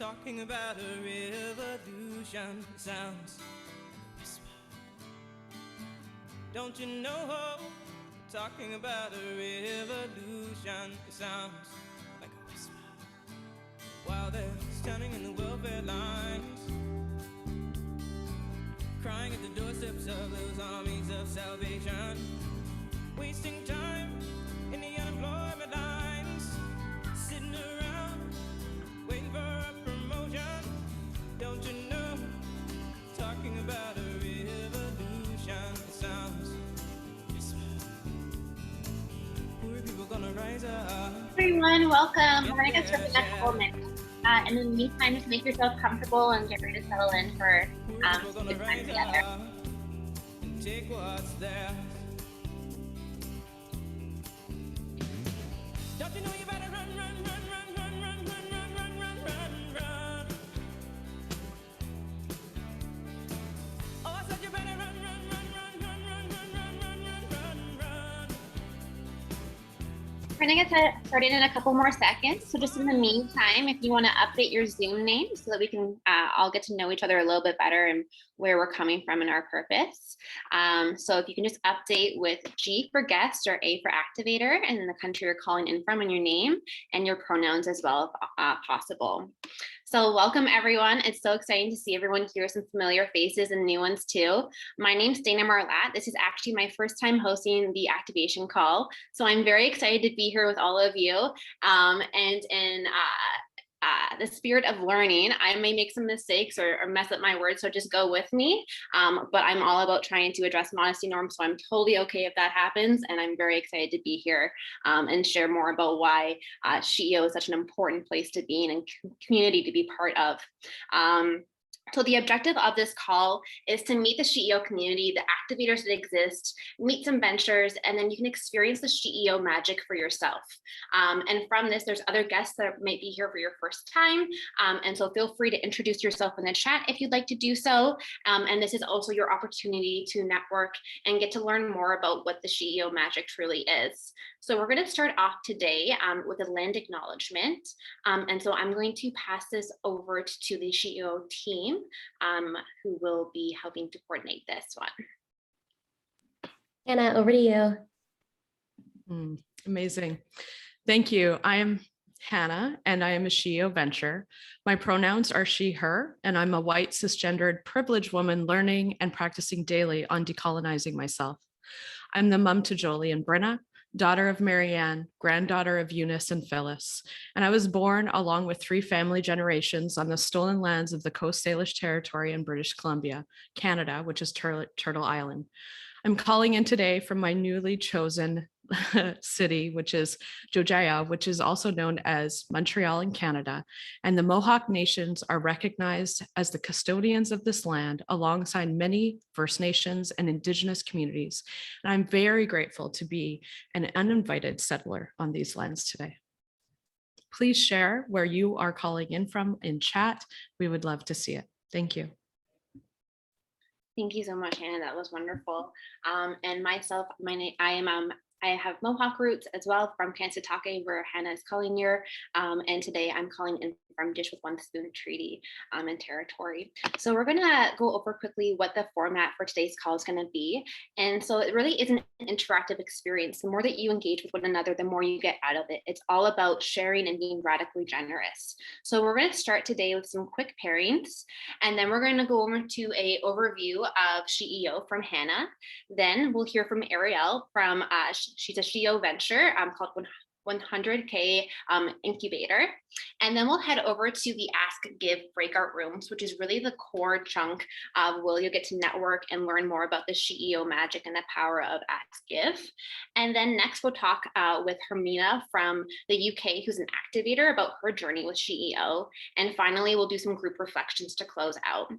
talking about a revolution. Sounds whisper. Don't you know? Talking about a revolution. It sounds like a whisper. While they're standing in the welfare lines, crying at the doorsteps of those armies of salvation, wasting time in the unemployment lines, sitting around waiting for a promotion. Don't you know? Talking about a revolution. It sounds whisper. Poor people gonna rise up. Everyone, welcome. We're going to get started in a couple minutes. In the meantime, just make yourself comfortable and get ready to settle in for a good time together. And take what's theirs. Don't you know you better run, run, run, run, run, run, run, run, run, run, run, run. Oh, I said you better run, run, run, run, run, run, run, run, run, run, run. We're going to get started in a couple more seconds. So just in the meantime, if you want to update your Zoom name so that we can all get to know each other a little bit better and where we're coming from in our purpose. So if you can just update with G for guest or A for activator, and then the country you're calling in from and your name and your pronouns as well if possible. So welcome everyone. It's so exciting to see everyone here, some familiar faces and new ones too. My name's Dana Marlatt. This is actually my first time hosting the activation call. So I'm very excited to be here with all of you. And in the spirit of learning, I may make some mistakes or mess up my words, so just go with me. But I'm all about trying to address modesty norms, so I'm totally okay if that happens. And I'm very excited to be here and share more about why SheEO is such an important place to be in and community to be part of. So the objective of this call is to meet the SheEO community, the activators that exist, meet some ventures, and then you can experience the SheEO magic for yourself. And from this, there's other guests that might be here for your first time. And so feel free to introduce yourself in the chat if you'd like to do so. And this is also your opportunity to network and get to learn more about what the SheEO magic truly is. So we're going to start off today with a land acknowledgement. And so I'm going to pass this over to the SheEO team who will be helping to coordinate this one. Anna, over to you. Amazing. Thank you. I am Hannah, and I am a SheEO venture. My pronouns are she, her, and I'm a white, cisgendered, privileged woman learning and practicing daily on decolonizing myself. I'm the mom to Jolie and Brenna, daughter of Marianne, granddaughter of Eunice and Phyllis, and I was born along with 3 family generations on the stolen lands of the Coast Salish Territory in British Columbia, Canada, which is Turtle Island. I'm calling in today from my newly chosen city, which is Jojaya, which is also known as Montreal in Canada, and the Mohawk nations are recognized as the custodians of this land alongside many First Nations and Indigenous communities. And I'm very grateful to be an uninvited settler on these lands today. Please share where you are calling in from in chat. We would love to see it. Thank you. Thank you so much, Hannah. That was wonderful. And myself, I have Mohawk roots as well from Kansatake, where Hannah is calling near. And today I'm calling in from Dish with One Spoon Treaty and Territory. So we're gonna go over quickly what the format for today's call is gonna be. And so it really is an interactive experience. The more that you engage with one another, the more you get out of it. It's all about sharing and being radically generous. So we're gonna start today with some quick pairings, and then we're gonna go over to an overview of SheEO from Hannah. Then we'll hear from Ariel from, she's a SheEO venture called 100K Incubator. And then we'll head over to the Ask Give Breakout Rooms, which is really the core chunk of where you'll get to network and learn more about the SheEO magic and the power of Ask Give. And then next we'll talk with Hermina from the UK, who's an activator, about her journey with SheEO. And finally, we'll do some group reflections to close out.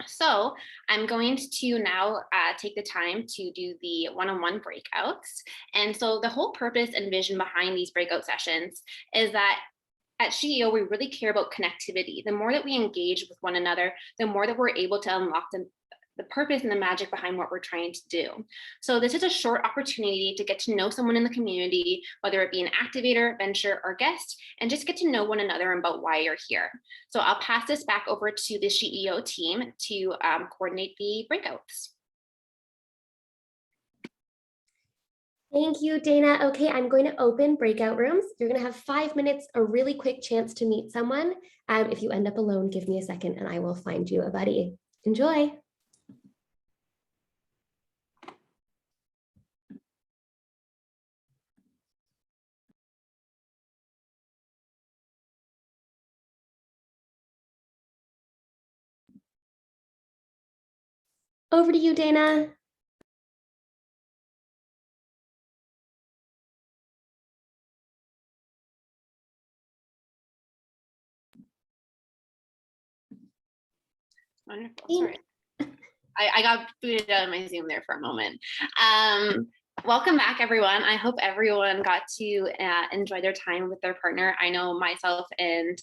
So I'm going to now take the time to do the one-on-one breakouts. And so the whole purpose and vision behind these breakout sessions is that at SheEO, we really care about connectivity. The more that we engage with one another, the more that we're able to unlock the the purpose and the magic behind what we're trying to do. So this is a short opportunity to get to know someone in the community, whether it be an activator, venture, or guest, and just get to know one another about why you're here. So I'll pass this back over to the SheEO team to coordinate the breakouts. Thank you, Dana. Okay, I'm going to open breakout rooms. You're going to have 5 minutes, a really quick chance to meet someone. If you end up alone, give me a second and I will find you a buddy. Enjoy. Over to you, Dana. Wonderful. Sorry. I got booted out of my Zoom there for a moment. Welcome back, everyone. I hope everyone got to enjoy their time with their partner. I know myself and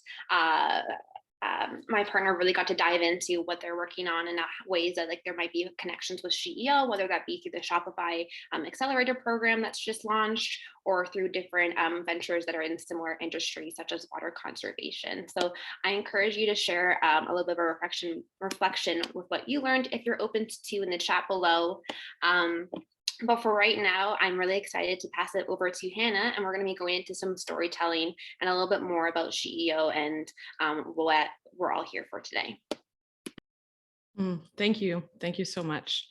my partner really got to dive into what they're working on and ways that like there might be connections with SheEO, whether that be through the Shopify accelerator program that's just launched or through different ventures that are in similar industries such as water conservation. So I encourage you to share a little bit of a reflection with what you learned if you're open to in the chat below. But for right now, I'm really excited to pass it over to Hannah, and we're going to be going into some storytelling and a little bit more about SheEO and what we're all here for today. Thank you. Thank you so much.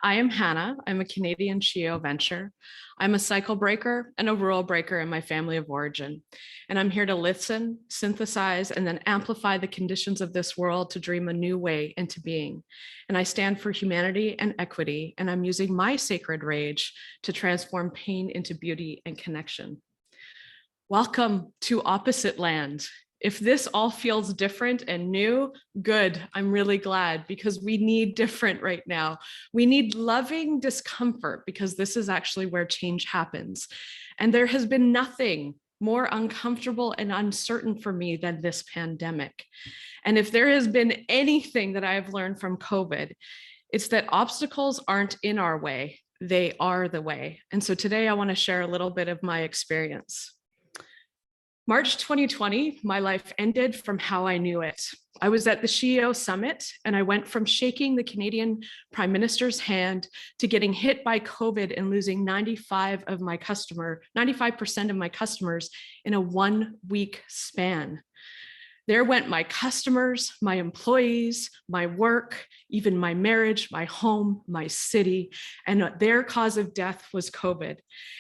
I am Hannah. I'm a Canadian SheEO venture. I'm a cycle breaker and a rule breaker in my family of origin. And I'm here to listen, synthesize, and then amplify the conditions of this world to dream a new way into being. And I stand for humanity and equity, and I'm using my sacred rage to transform pain into beauty and connection. Welcome to Opposite Land. If this all feels different and new, good. I'm really glad because we need different right now. We need loving discomfort because this is actually where change happens. And there has been nothing more uncomfortable and uncertain for me than this pandemic. And if there has been anything that I have learned from COVID, it's that obstacles aren't in our way, they are the way. And so today I want to share a little bit of my experience. March 2020, my life ended from how I knew it. I was at the SheEO Summit and I went from shaking the Canadian Prime Minister's hand to getting hit by COVID and losing 95% of my customers in a 1 week span. There went my customers, my employees, my work, even my marriage, my home, my city, and their cause of death was COVID.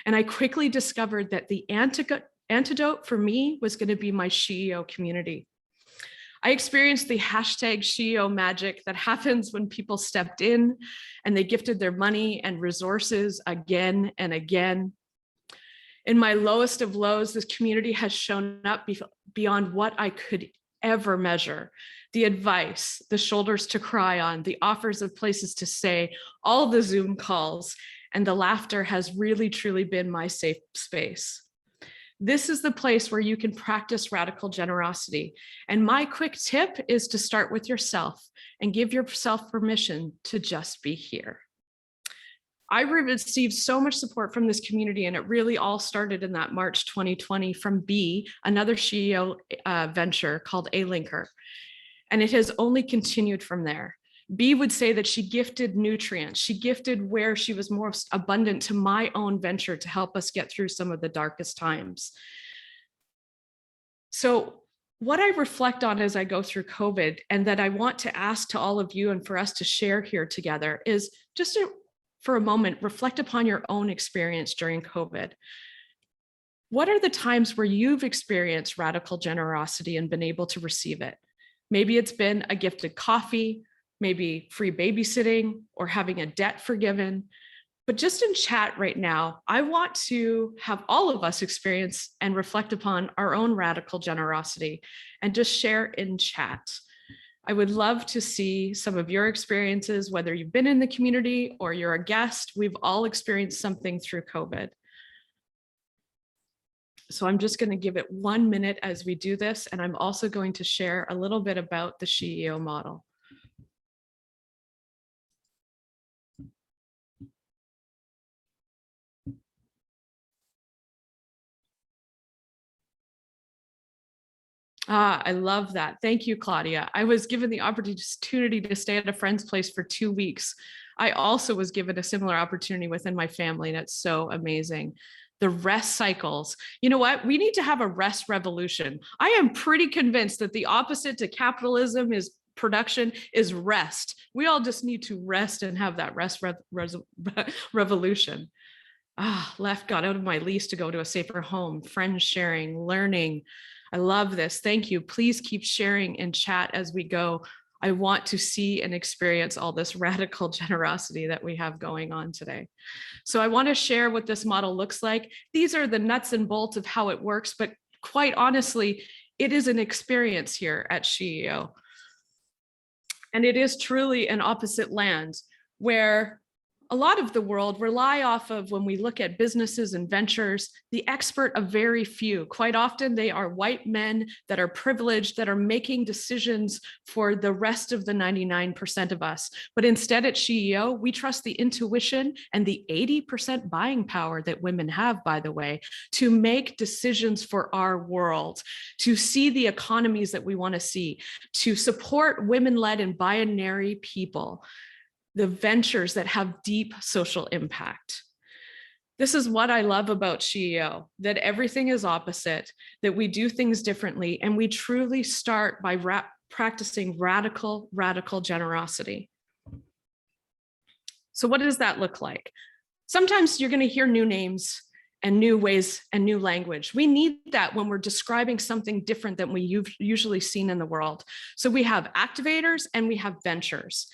And I quickly discovered that the antidote for me was going to be my SheEO community. I experienced the hashtag SheEO magic that happens when people stepped in and they gifted their money and resources again and again. In my lowest of lows, this community has shown up beyond what I could ever measure. The advice, the shoulders to cry on, the offers of places to stay, all the Zoom calls, and the laughter has really truly been my safe space. This is the place where you can practice radical generosity. And my quick tip is to start with yourself and give yourself permission to just be here. I received so much support from this community, and it really all started in that March 2020 from B, another SheEO venture called A Linker. And it has only continued from there. B would say that she gifted nutrients. She gifted where she was most abundant to my own venture to help us get through some of the darkest times. So what I reflect on as I go through COVID, and that I want to ask to all of you and for us to share here together, is just for a moment, reflect upon your own experience during COVID. What are the times where you've experienced radical generosity and been able to receive it? Maybe it's been a gifted coffee, maybe free babysitting, or having a debt forgiven. But just in chat right now, I want to have all of us experience and reflect upon our own radical generosity and just share in chat. I would love to see some of your experiences, whether you've been in the community or you're a guest. We've all experienced something through COVID. So I'm just going to give it 1 minute as we do this. And I'm also going to share a little bit about the SheEO model. Ah, I love that. Thank you, Claudia. I was given the opportunity to stay at a friend's place for 2 weeks. I also was given a similar opportunity within my family, and it's so amazing. The rest cycles. You know what? We need to have a rest revolution. I am pretty convinced that the opposite to capitalism is production is rest. We all just need to rest and have that rest revolution. Left got out of my lease to go to a safer home, friends sharing, learning. I love this. Thank you. Please keep sharing in chat as we go. I want to see and experience all this radical generosity that we have going on today. So I want to share what this model looks like. These are the nuts and bolts of how it works, but quite honestly, it is an experience here at SheEO. And it is truly an opposite land where a lot of the world rely off of, when we look at businesses and ventures, the expert of very few. Quite often they are white men that are privileged, that are making decisions for the rest of the 99% of us. But instead at SheEO, we trust the intuition and the 80% buying power that women have, by the way, to make decisions for our world, to see the economies that we want to see, to support women-led and binary people, the ventures that have deep social impact. This is what I love about SheEO, that everything is opposite, that we do things differently, and we truly start by practicing radical generosity. So what does that look like? Sometimes you're going to hear new names and new ways and new language. We need that when we're describing something different than we've usually seen in the world. So we have activators and we have ventures.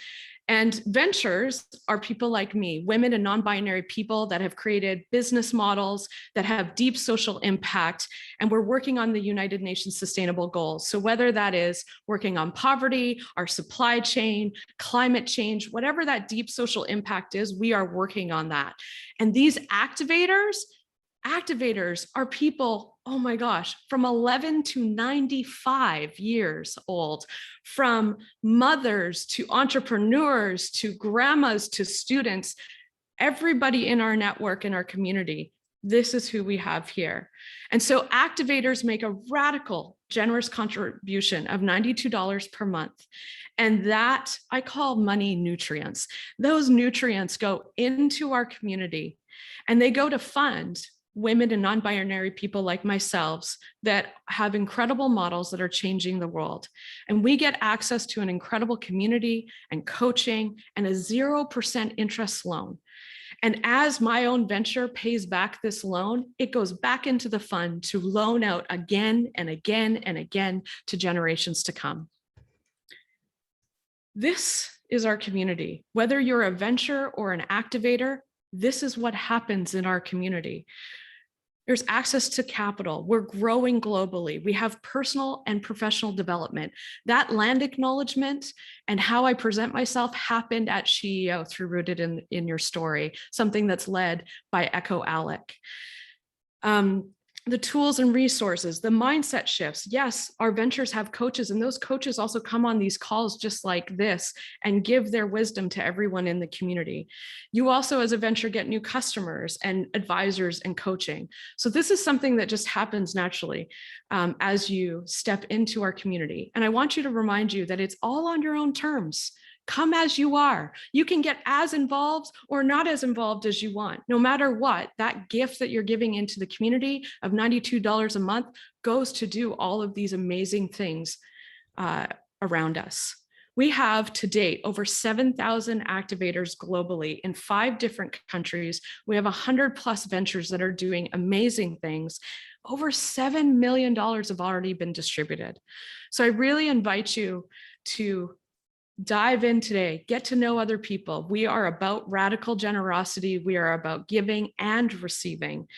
And ventures are people like me, women and non-binary people that have created business models that have deep social impact. And we're working on the United Nations Sustainable Goals. So whether that is working on poverty, our supply chain, climate change, whatever that deep social impact is, we are working on that. And these activators are people, oh my gosh, from 11 to 95 years old, from mothers to entrepreneurs to grandmas to students, everybody in our network, in our community. This is who we have here. And so activators make a radical, generous contribution of $92 per month. And that I call money nutrients. Those nutrients go into our community and they go to fund women and non-binary people like myself that have incredible models that are changing the world. And we get access to an incredible community and coaching and a 0% interest loan. And as my own venture pays back this loan, it goes back into the fund to loan out again and again and again to generations to come. This is our community. Whether you're a venture or an activator, this is what happens in our community. There's access to capital. We're growing globally. We have personal and professional development. That land acknowledgement and how I present myself happened at SheEO through Rooted in Your Story, something that's led by Echo Alec. The tools and resources, the mindset shifts. Yes, our ventures have coaches, and those coaches also come on these calls just like this and give their wisdom to everyone in the community. You also, as a venture, get new customers and advisors and coaching. So this is something that just happens naturally as you step into our community. And I want you to remind you that it's all on your own terms. Come as you are. You can get as involved or not as involved as you want. No matter what, that gift that you're giving into the community of $92 a month goes to do all of these amazing things around us. We have to date over 7,000 activators globally in 5 different countries. We have 100+ ventures that are doing amazing things. Over $7 million have already been distributed. So I really invite you to dive in today, get to know other people. We are about radical generosity. We are about giving and receiving.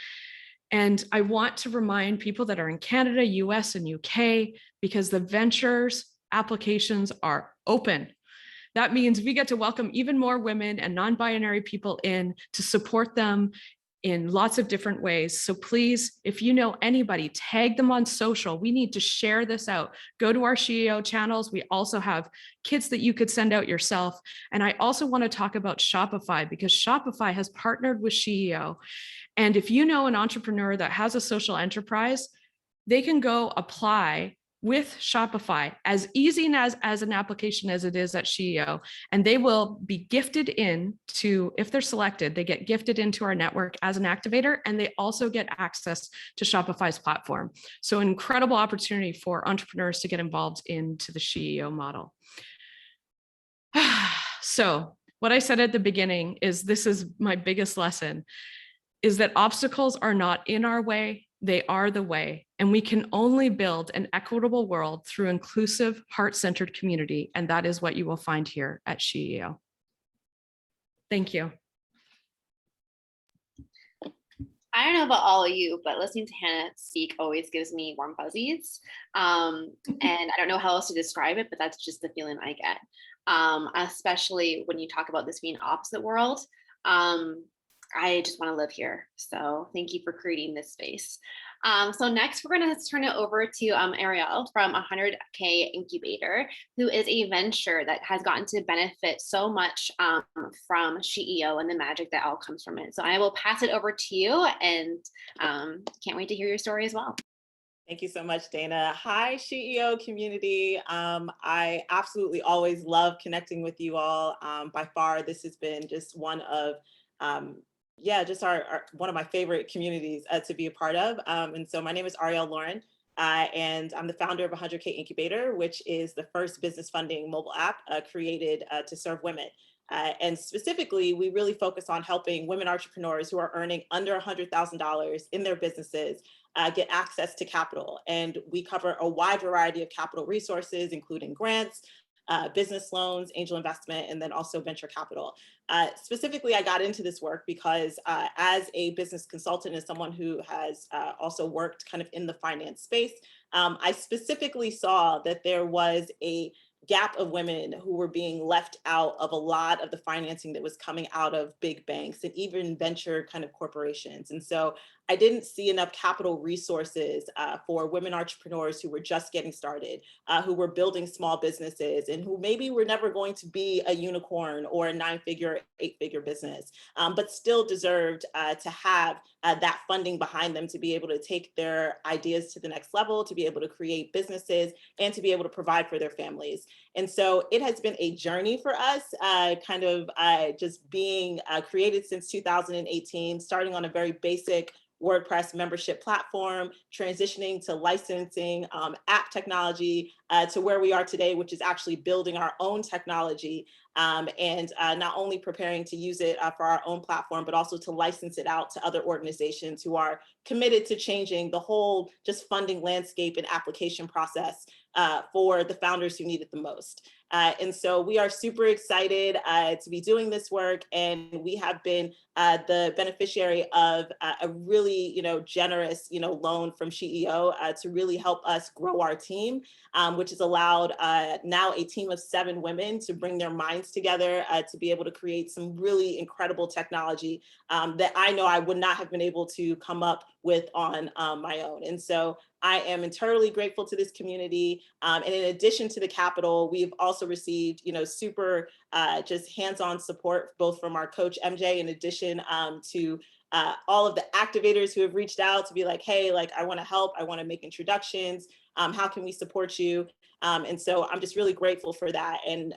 And I want to remind people that are in Canada, US, and UK, because the ventures applications are open. That means we get to welcome even more women and non-binary people in to support them in lots of different ways. So please, if you know anybody, tag them on social. We need to share this out. Go to our SheEO channels. We also have kits that you could send out yourself. And I also want to talk about Shopify, because Shopify has partnered with SheEO. And if you know an entrepreneur that has a social enterprise, they can go apply with Shopify, as easy as an application as it is at SheEO, and they will be gifted into, if they're selected, they get gifted into our network as an activator, and they also get access to Shopify's platform. So an incredible opportunity for entrepreneurs to get involved into the SheEO model. So what I said at the beginning is, this is my biggest lesson, is that obstacles are not in our way, they are the way. And we can only build an equitable world through inclusive, heart-centered community. And that is what you will find here at SheEO. Thank you. I don't know about all of you, but listening to Hannah speak always gives me warm fuzzies. And I don't know how else to describe it, but that's just the feeling I get. Especially when you talk about this being opposite world. I just want to live here. So thank you for creating this space. So next, we're going to turn it over to Ariel from 100K Incubator, who is a venture that has gotten to benefit so much from SheEO and the magic that all comes from it. So I will pass it over to you, and can't wait to hear your story as well. Thank you so much, Dana. Hi, SheEO community. I absolutely always love connecting with you all. By far, this has been just one of just one of my favorite communities to be a part of. And so my name is Ariel Lauren, and I'm the founder of 100K Incubator, which is the first business funding mobile app created to serve women. And specifically, we really focus on helping women entrepreneurs who are earning under $100,000 in their businesses get access to capital. And we cover a wide variety of capital resources, including grants, business loans, angel investment, and then also venture capital. Specifically, I got into this work because as a business consultant and someone who has also worked kind of in the finance space, I specifically saw that there was a gap of women who were being left out of a lot of the financing that was coming out of big banks and even venture kind of corporations. And so I didn't see enough capital resources for women entrepreneurs who were just getting started, who were building small businesses, and who maybe were never going to be a unicorn or a 9-figure, 8-figure business, but still deserved to have that funding behind them to be able to take their ideas to the next level, to be able to create businesses, and to be able to provide for their families. And so it has been a journey for us, just being created since 2018, starting on a very basic WordPress membership platform, transitioning to licensing app technology to where we are today, which is actually building our own technology and not only preparing to use it for our own platform, but also to license it out to other organizations who are committed to changing the whole just funding landscape and application process for the founders who need it the most. And so we are super excited to be doing this work, and we have been the beneficiary of a really, generous, loan from SheEO to really help us grow our team, which has allowed now a team of 7 women to bring their minds together to be able to create some really incredible technology that I know I would not have been able to come up with on my own. And so I am eternally grateful to this community. And in addition to the capital, we've also received, super just hands-on support, both from our coach, MJ, in addition to all of the activators who have reached out to be like, hey, I want to help. I want to make introductions. How can we support you? And so I'm just really grateful for that, and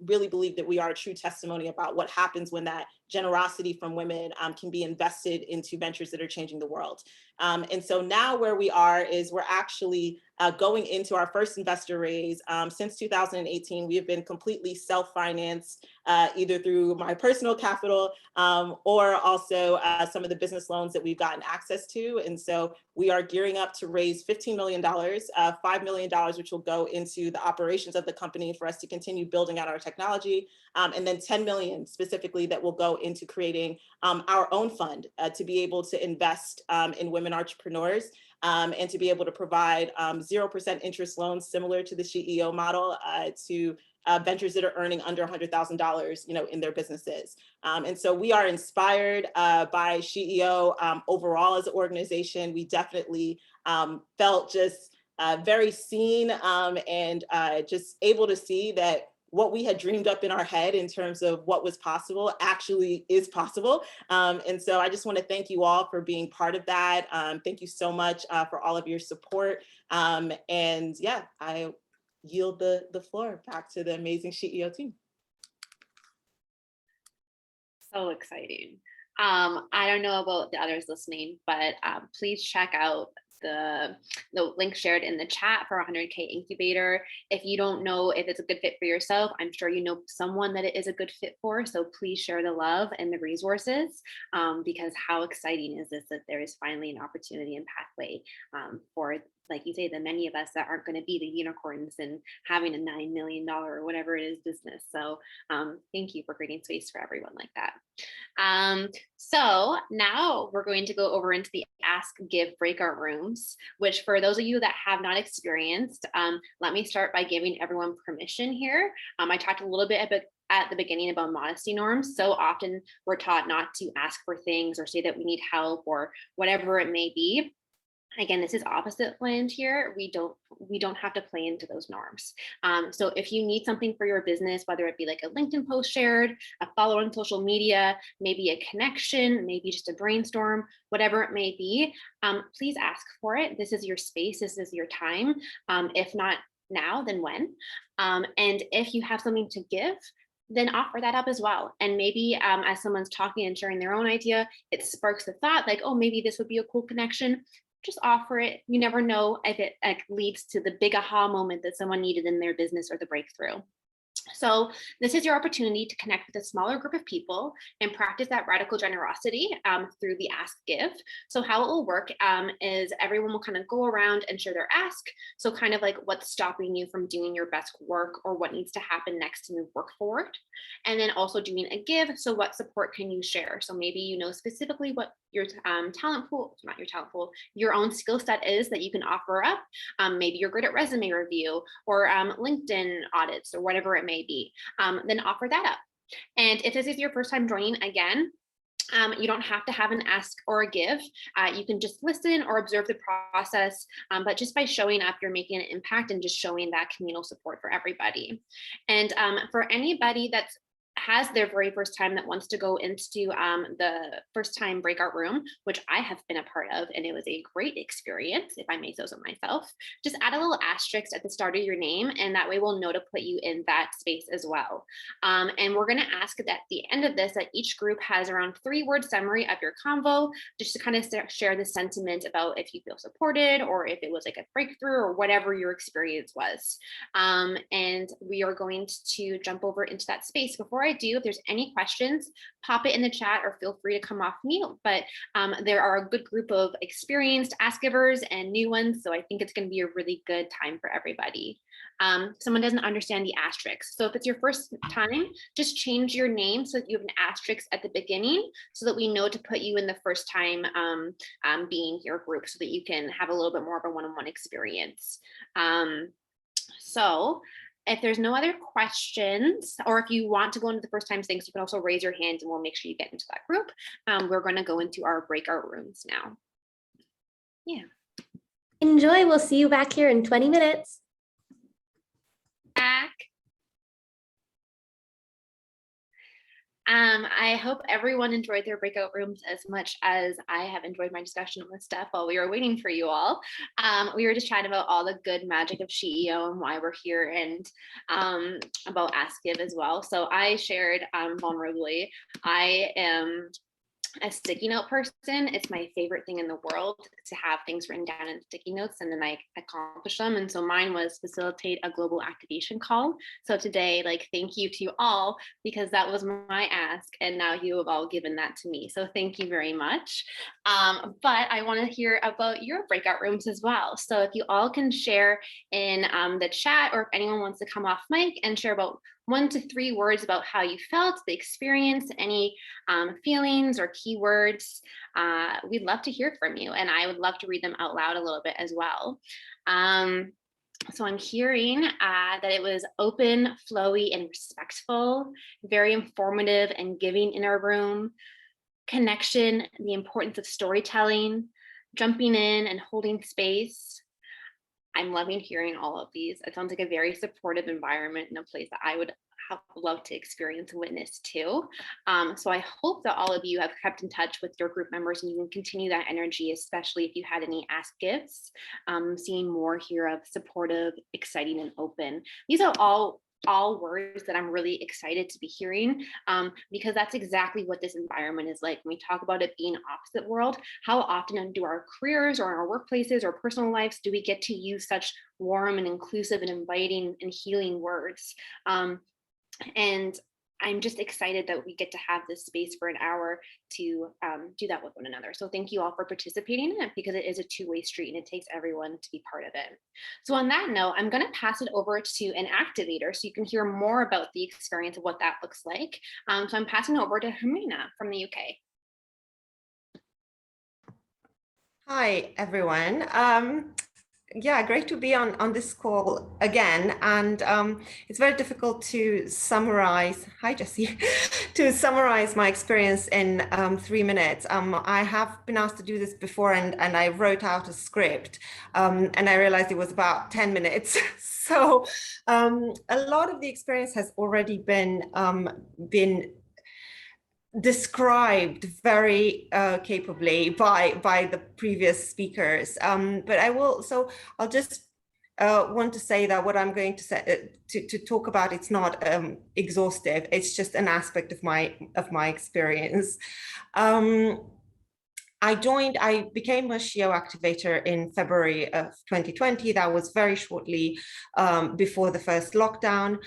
really believe that we are a true testimony about what happens when that generosity from women can be invested into ventures that are changing the world. And so now where we are is we're actually going into our first investor raise. Since 2018, we have been completely self-financed, either through my personal capital or also some of the business loans that we've gotten access to. And so we are gearing up to raise $15 million, $5 million, which will go into the operations of the company for us to continue building out our technology. And then 10 million specifically that will go into creating our own fund to be able to invest in women entrepreneurs and to be able to provide 0% interest loans similar to the SheEO model to ventures that are earning under $100,000, in their businesses. And so we are inspired by SheEO overall as an organization. We definitely felt just very seen and just able to see that what we had dreamed up in our head in terms of what was possible actually is possible. And so I just want to thank you all for being part of that. Thank you so much for all of your support. And yeah, I yield the floor back to the amazing SheEO team. So exciting. I don't know about the others listening, but please check out the link shared in the chat for 100K incubator. If you don't know if it's a good fit for yourself, I'm sure you know someone that it is a good fit for. So please share the love and the resources, because how exciting is this that there is finally an opportunity and pathway for, like you say, the many of us that aren't going to be the unicorns and having a $9 million or whatever it is business. So thank you for creating space for everyone like that. So now we're going to go over into the Ask Give breakout rooms, which for those of you that have not experienced, let me start by giving everyone permission here. I talked a little bit about at the beginning about modesty norms. So often we're taught not to ask for things or say that we need help or whatever it may be. Again, this is opposite land here. We don't have to play into those norms. So if you need something for your business, whether it be like a LinkedIn post shared, a follow on social media, maybe a connection, maybe just a brainstorm, whatever it may be, please ask for it. This is your space. This is your time. If not now, then when? And if you have something to give, then offer that up as well. And maybe as someone's talking and sharing their own idea, it sparks the thought like, oh, maybe this would be a cool connection. Just offer it. You never know if it leads to the big aha moment that someone needed in their business or the breakthrough. So this is your opportunity to connect with a smaller group of people and practice that radical generosity through the Ask Give. So how it will work is everyone will kind of go around and share their ask. So kind of like what's stopping you from doing your best work or what needs to happen next to move work forward. And then also doing a give. So what support can you share? So maybe you know specifically what your talent pool, not your talent pool, your own skill set is that you can offer up. Maybe you're good at resume review or LinkedIn audits or whatever it may be, then offer that up. And if this is your first time joining, again, you don't have to have an ask or a give. You can just listen or observe the process, but just by showing up, you're making an impact and just showing that communal support for everybody. And for anybody that's has their very first time that wants to go into the first time breakout room, which I have been a part of, and it was a great experience, if I may say so myself, just add a little asterisk at the start of your name, and that way we'll know to put you in that space as well. And we're going to ask that at the end of this, that each group has around 3-word summary of your convo, just to kind of share the sentiment about if you feel supported or if it was like a breakthrough or whatever your experience was. And we are going to jump over into that space. Before I do, if there's any questions, pop it in the chat or feel free to come off mute. But there are a good group of experienced ask givers and new ones. So I think it's going to be a really good time for everybody. Someone doesn't understand the asterisk. So if it's your first time, just change your name so that you have an asterisk at the beginning so that we know to put you in the first time being your group so that you can have a little bit more of a one-on-one experience. So if there's no other questions, or if you want to go into the first time things, you can also raise your hand and we'll make sure you get into that group. We're going to go into our breakout rooms now. Yeah. Enjoy. We'll see you back here in 20 minutes. Back. I hope everyone enjoyed their breakout rooms as much as I have enjoyed my discussion with Steph while we were waiting for you all. We were just chatting about all the good magic of SheEO and why we're here, and about Ask Give as well. So I shared vulnerably, I am a sticky note person. It's my favorite thing in the world to have things written down in sticky notes and then I accomplish them. And so mine was facilitate a global activation call. So today, like, thank you to you all, because that was my ask. And now you have all given that to me. So thank you very much. But I want to hear about your breakout rooms as well. So if you all can share in the chat, or if anyone wants to come off mic and share about 1 to 3 words about how you felt, the experience, any feelings or keywords. We'd love to hear from you, and I would love to read them out loud a little bit as well. So I'm hearing that it was open, flowy, and respectful, very informative and giving in our room, connection, the importance of storytelling, jumping in and holding space, I'm loving hearing all of these. It sounds like a very supportive environment and a place that I would love to experience and witness too. So I hope that all of you have kept in touch with your group members and you can continue that energy, especially if you had any ask gifts. Seeing more here of supportive, exciting, and open. These are all words that I'm really excited to be hearing, because that's exactly what this environment is like. When we talk about it being opposite world, how often do our careers or in our workplaces or personal lives do we get to use such warm and inclusive and inviting and healing words? And I'm just excited that we get to have this space for an hour to do that with one another. So thank you all for participating in it, because it is a two-way street and it takes everyone to be part of it. So on that note, I'm going to pass it over to an activator so you can hear more about the experience of what that looks like. So I'm passing it over to Hermina from the UK. Hi, everyone. Yeah, great to be on this call again. And it's very difficult to summarize, hi Jessie, to summarize my experience in 3 minutes. I have been asked to do this before and I wrote out a script and I realized it was about 10 minutes. So a lot of the experience has already been described very capably by the previous speakers, but I'll just want to say that what I'm going to say to talk about, it's not exhaustive, it's just an aspect of my experience. I became a SheEO activator in February of 2020. That was very shortly before the first lockdown.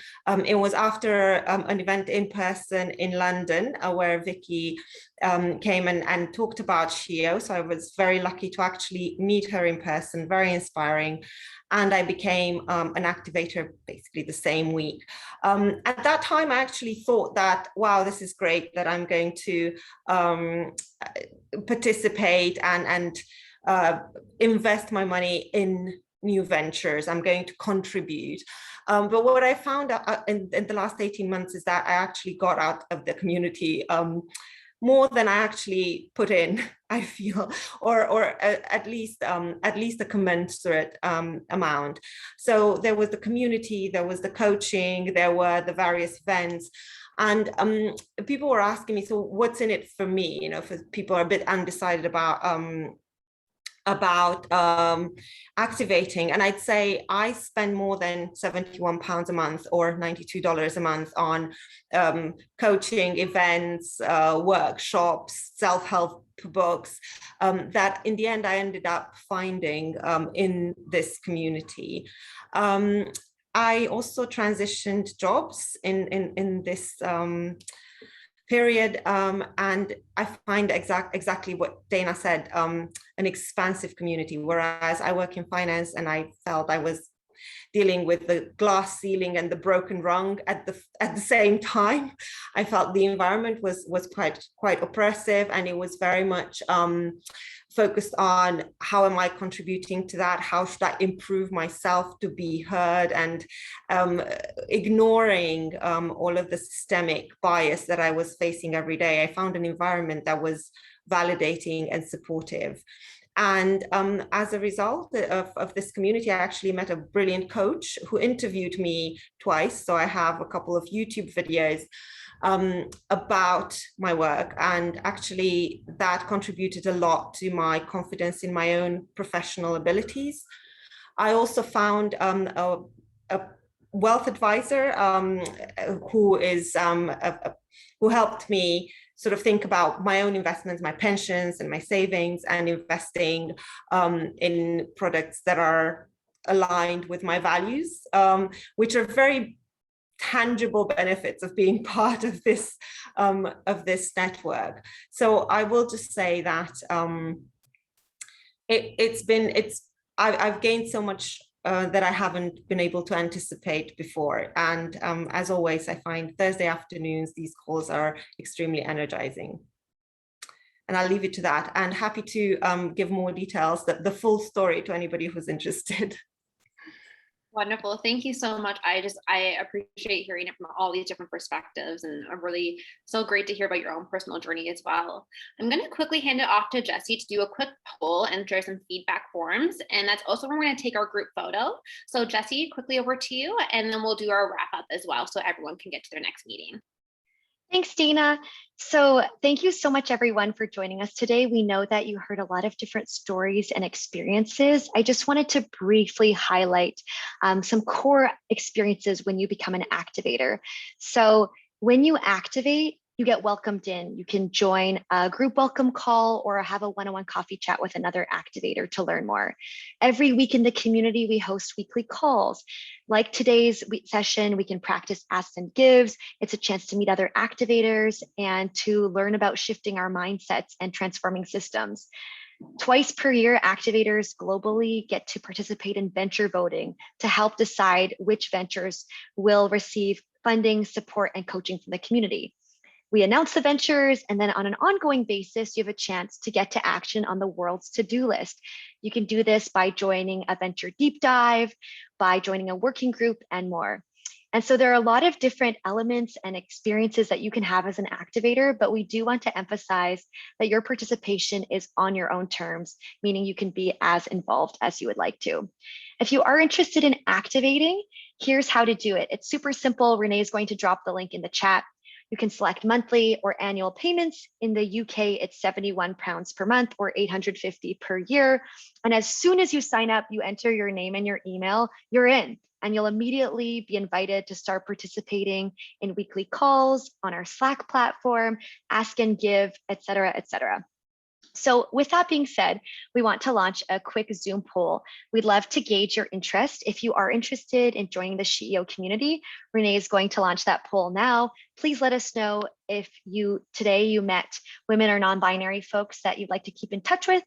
It was after an event in person in London where Vicky came and talked about SheEO. So I was very lucky to actually meet her in person, very inspiring. And I became an activator basically the same week. At that time, I actually thought that, wow, this is great that I'm going to participate and invest my money in new ventures. I'm going to contribute. But what I found out in the last 18 months is that I actually got out of the community more than I actually put in, I feel, or at least a commensurate amount. So there was the community, there was the coaching, there were the various events. And people were asking me, so what's in it for me? You know, for people are a bit undecided about activating. And I'd say I spend more than £71 a month or $92 a month on coaching, events, workshops, self-help books, that in the end I ended up finding in this community. I also transitioned jobs in this period, and I find exactly what Dana said, an expansive community, whereas I work in finance and I felt I was dealing with the glass ceiling and the broken rung at the same time. I felt the environment was quite oppressive, and it was very much focused on how am I contributing to that? How should I improve myself to be heard? And ignoring all of the systemic bias that I was facing every day. I found an environment that was validating and supportive. And as a result of this community, I actually met a brilliant coach who interviewed me twice. So I have a couple of YouTube videos about my work, and actually that contributed a lot to my confidence in my own professional abilities. I also found a wealth advisor who helped me sort of think about my own investments, my pensions and my savings, and investing in products that are aligned with my values, which are very tangible benefits of being part of this network. So I will just say that I've gained so much that I haven't been able to anticipate before. And as always, I find Thursday afternoons, these calls are extremely energizing. And I'll leave it to that, and happy to give more details, the full story to anybody who's interested. Wonderful. Thank you so much. I appreciate hearing it from all these different perspectives, and really so great to hear about your own personal journey as well. I'm going to quickly hand it off to Jesse to do a quick poll and share some feedback forms. And that's also when we're going to take our group photo. So Jesse, quickly over to you, and then we'll do our wrap up as well so everyone can get to their next meeting. Thanks, Dana. So thank you so much, everyone, for joining us today. We know that you heard a lot of different stories and experiences. I just wanted to briefly highlight some core experiences when you become an activator. So when you activate, you get welcomed in. You can join a group welcome call or have a one-on-one coffee chat with another activator to learn more. Every week in the community, we host weekly calls. Like today's session, we can practice asks and gives. It's a chance to meet other activators and to learn about shifting our mindsets and transforming systems. Twice per year, activators globally get to participate in venture voting to help decide which ventures will receive funding, support, and coaching from the community. We announce the ventures, and then on an ongoing basis, you have a chance to get to action on the world's to-do list. You can do this by joining a venture deep dive, by joining a working group, and more. And so there are a lot of different elements and experiences that you can have as an activator, but we do want to emphasize that your participation is on your own terms, meaning you can be as involved as you would like to. If you are interested in activating, here's how to do it. It's super simple. Renee is going to drop the link in the chat. You can select monthly or annual payments. In the UK, it's £71 per month or $850 per year. And as soon as you sign up, you enter your name and your email, you're in. And you'll immediately be invited to start participating in weekly calls on our Slack platform, ask and give, et cetera, et cetera. So with that being said, we want to launch a quick Zoom poll. We'd love to gauge your interest. If you are interested in joining the SheEO community, Renee is going to launch that poll now. Please let us know if today you met women or non-binary folks that you'd like to keep in touch with.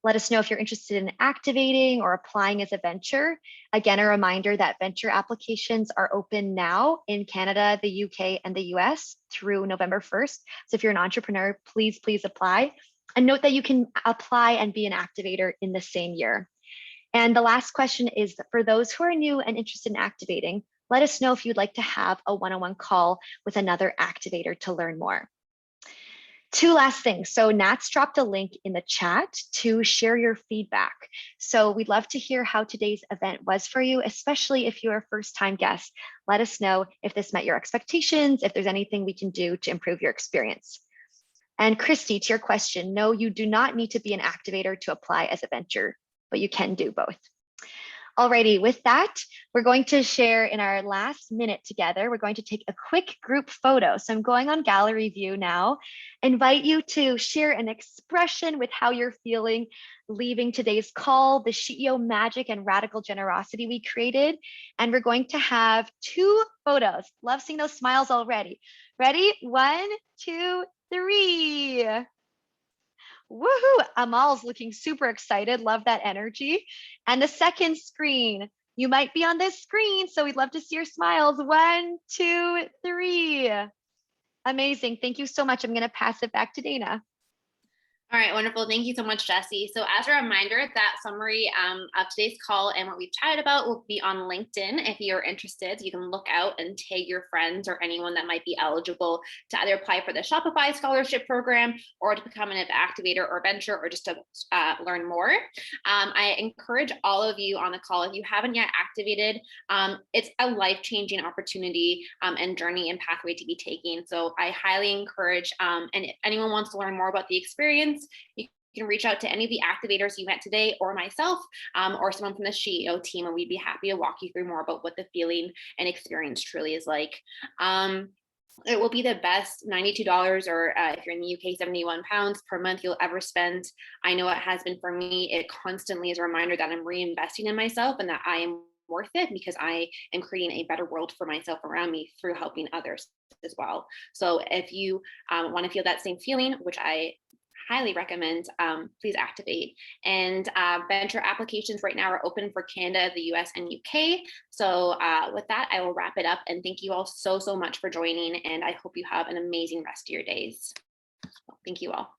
Let us know if you're interested in activating or applying as a venture. Again, a reminder that venture applications are open now in Canada, the UK, and the US through November 1st. So if you're an entrepreneur, please apply. And note that you can apply and be an activator in the same year. And the last question is for those who are new and interested in activating, let us know if you'd like to have a one-on-one call with another activator to learn more. Two last things. So Nat's dropped a link in the chat to share your feedback. So we'd love to hear how today's event was for you, especially if you're a first-time guest. Let us know if this met your expectations, if there's anything we can do to improve your experience. And Christy, to your question, no, you do not need to be an activator to apply as a venture, but you can do both. Alrighty, with that, we're going to share in our last minute together, we're going to take a quick group photo. So I'm going on gallery view now. Invite you to share an expression with how you're feeling leaving today's call, the SheEO magic and radical generosity we created. And we're going to have 2 photos. Love seeing those smiles already. Ready? 1, 2, 3. Woohoo! Amal's looking super excited. Love that energy. And the second screen, you might be on this screen, so we'd love to see your smiles. 1, 2, 3. Amazing. Thank you so much. I'm going to pass it back to Dana. All right, wonderful. Thank you so much, Jesse. So as a reminder, that summary of today's call and what we've chatted about will be on LinkedIn. If you're interested, you can look out and tag your friends or anyone that might be eligible to either apply for the Shopify scholarship program or to become an activator or venture or just to learn more. I encourage all of you on the call, if you haven't yet activated, it's a life-changing opportunity and journey and pathway to be taking. So I highly encourage, and if anyone wants to learn more about the experience, you can reach out to any of the activators you met today or myself or someone from the SheEO team, and we'd be happy to walk you through more about what the feeling and experience truly is like. It will be the best $92 or if you're in the UK, £71 per month you'll ever spend. I know it has been for me. It constantly is a reminder that I'm reinvesting in myself and that I am worth it because I am creating a better world for myself around me through helping others as well. So if you want to feel that same feeling, which I highly recommend, please activate. And venture applications right now are open for Canada, the US, and UK. So with that, I will wrap it up and thank you all so much for joining. And I hope you have an amazing rest of your days. Thank you all.